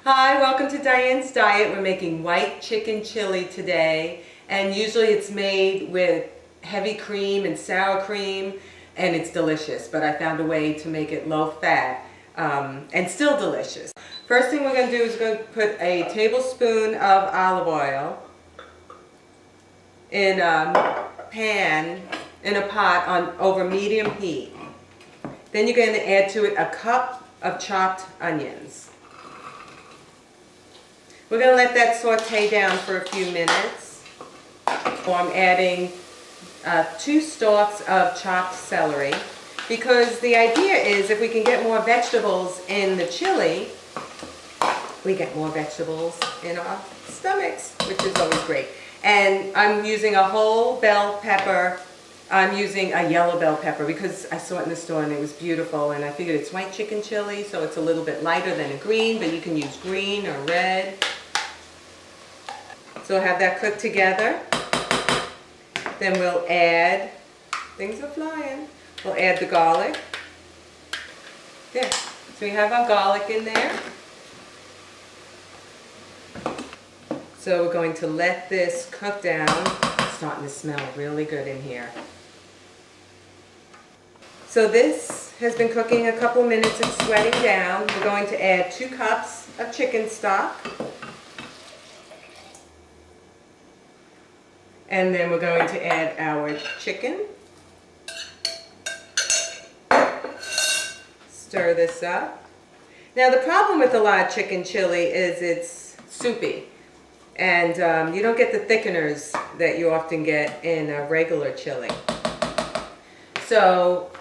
Hi, welcome to Diane's Diet. We're making white chicken chili today, and usually it's made with heavy cream and sour cream, and it's delicious, but I found a way to make it low fat and still delicious. First thing we're going to do is we're going to put a tablespoon of olive oil in a pan, in a pot on over medium heat. Then you're going to add to it a cup of chopped onions. We're going to let that saute down for a few minutes. I'm adding 2 stalks of chopped celery, because the idea is if we can get more vegetables in the chili, we get more vegetables in our stomachs, which is always great. And I'm using a whole bell pepper. I'm using a yellow bell pepper because I saw it in the store and it was beautiful, and I figured it's white chicken chili, so it's a little bit lighter than a green, but you can use green or red. So we'll have that cooked together. Then we'll add, things are flying, we'll add the garlic. There, so we have our garlic in there. So we're going to let this cook down. It's starting to smell really good in here. So this has been cooking a couple minutes and sweating down. We're going to add 2 cups of chicken stock. And then we're going to add our chicken. Stir this up. Now the problem with a lot of chicken chili is it's soupy. And you don't get the thickeners that you often get in a regular chili. So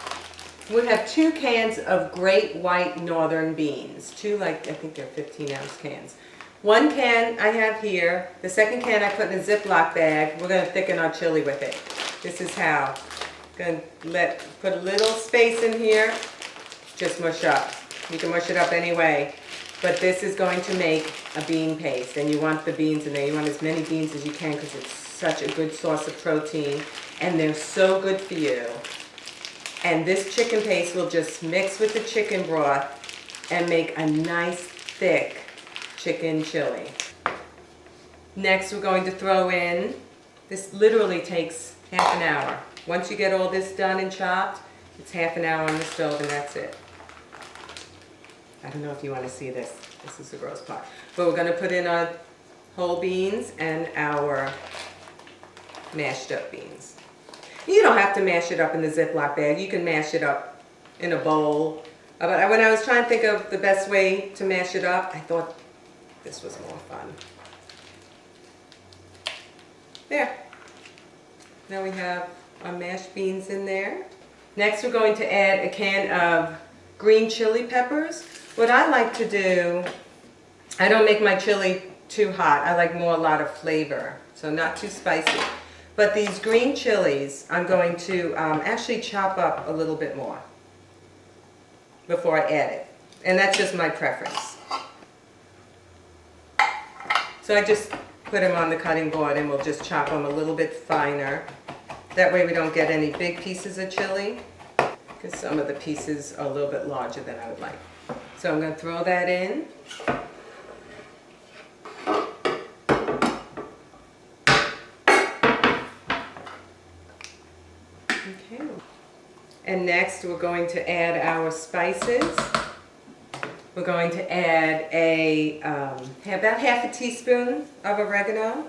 we have 2 cans of great white northern beans. 2, I think they're 15-ounce cans. 1 can I have here. The second can I put in a Ziploc bag. We're going to thicken our chili with it. This is how. Going to put a little space in here. Just mush up. You can mush it up anyway. But this is going to make a bean paste. And you want the beans in there. You want as many beans as you can because it's such a good source of protein. And they're so good for you. And this chicken paste will just mix with the chicken broth and make a nice thick chicken chili. Next we're going to throw in, this literally takes half an hour. Once you get all this done and chopped, it's half an hour on the stove and that's it. I don't know if you want to see this. This is the gross part. But we're going to put in our whole beans and our mashed up beans. You don't have to mash it up in the Ziploc bag. You can mash it up in a bowl. But when I was trying to think of the best way to mash it up, I thought this was more fun. There. Now we have our mashed beans in there. Next we're going to add a can of green chili peppers. What I like to do, I don't make my chili too hot. I like more a lot of flavor, so not too spicy. But these green chilies, I'm going to actually chop up a little bit more before I add it. And that's just my preference. So I just put them on the cutting board and we'll just chop them a little bit finer. That way we don't get any big pieces of chili, because some of the pieces are a little bit larger than I would like. So I'm going to throw that in. Okay. And next we're going to add our spices. We're going to add about half a teaspoon of oregano.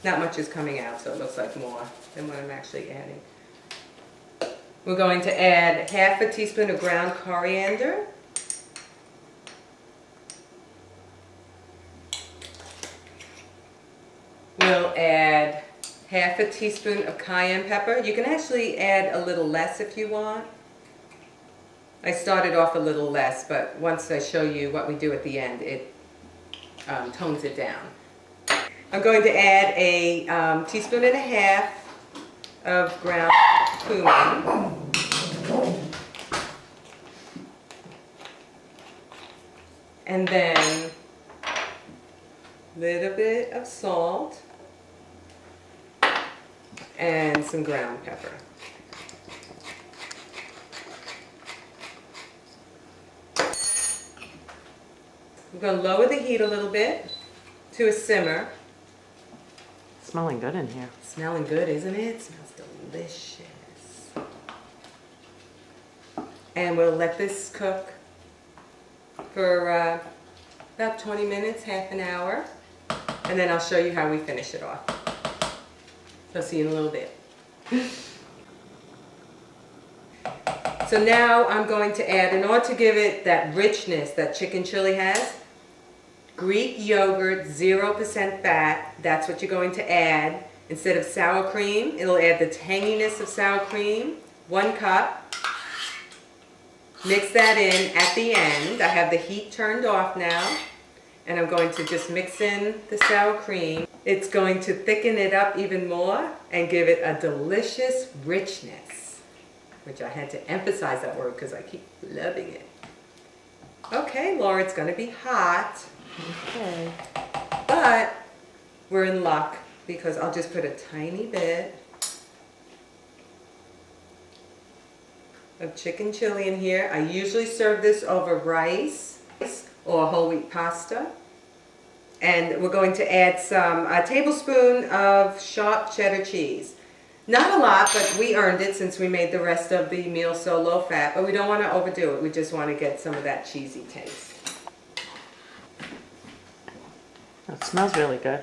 Not much is coming out, so it looks like more than what I'm actually adding. We're going to add half a teaspoon of ground coriander. We'll add half a teaspoon of cayenne pepper. You can actually add a little less if you want. I started off a little less, but once I show you what we do at the end, it tones it down. I'm going to add a teaspoon and a half of ground cumin. And then a little bit of salt and some ground pepper. going to lower the heat a little bit to a simmer. Smelling good in here. Smelling good, isn't it? It smells delicious. And we'll let this cook for about 20 minutes, half an hour. And then I'll show you how we finish it off. So see you in a little bit. So now I'm going to add, in order to give it that richness that chicken chili has, Greek yogurt, 0% fat, that's what you're going to add. Instead of sour cream, it'll add the tanginess of sour cream. 1 cup. Mix that in at the end. I have the heat turned off now. And I'm going to just mix in the sour cream. It's going to thicken it up even more and give it a delicious richness. Which I had to emphasize that word because I keep loving it. Okay, Laura, it's going to be hot. Okay. But we're in luck because I'll just put a tiny bit of chicken chili in here. I usually serve this over rice or whole wheat pasta. And we're going to add a tablespoon of sharp cheddar cheese. Not a lot, but we earned it since we made the rest of the meal so low fat. But we don't want to overdo it. We just want to get some of that cheesy taste. It smells really good.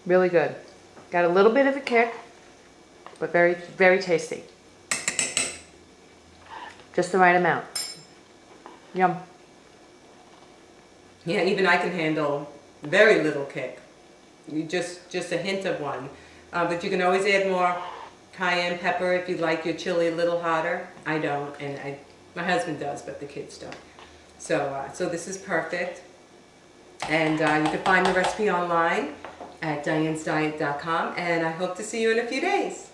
Really good. Got a little bit of a kick, but very, very tasty. Just the right amount. Yum. Yeah, even I can handle very little kick. You just a hint of one. But you can always add more cayenne pepper if you'd like your chili a little hotter. I don't, and my husband does, but the kids don't. So this is perfect. And you can find the recipe online at dianesdiet.com, and I hope to see you in a few days.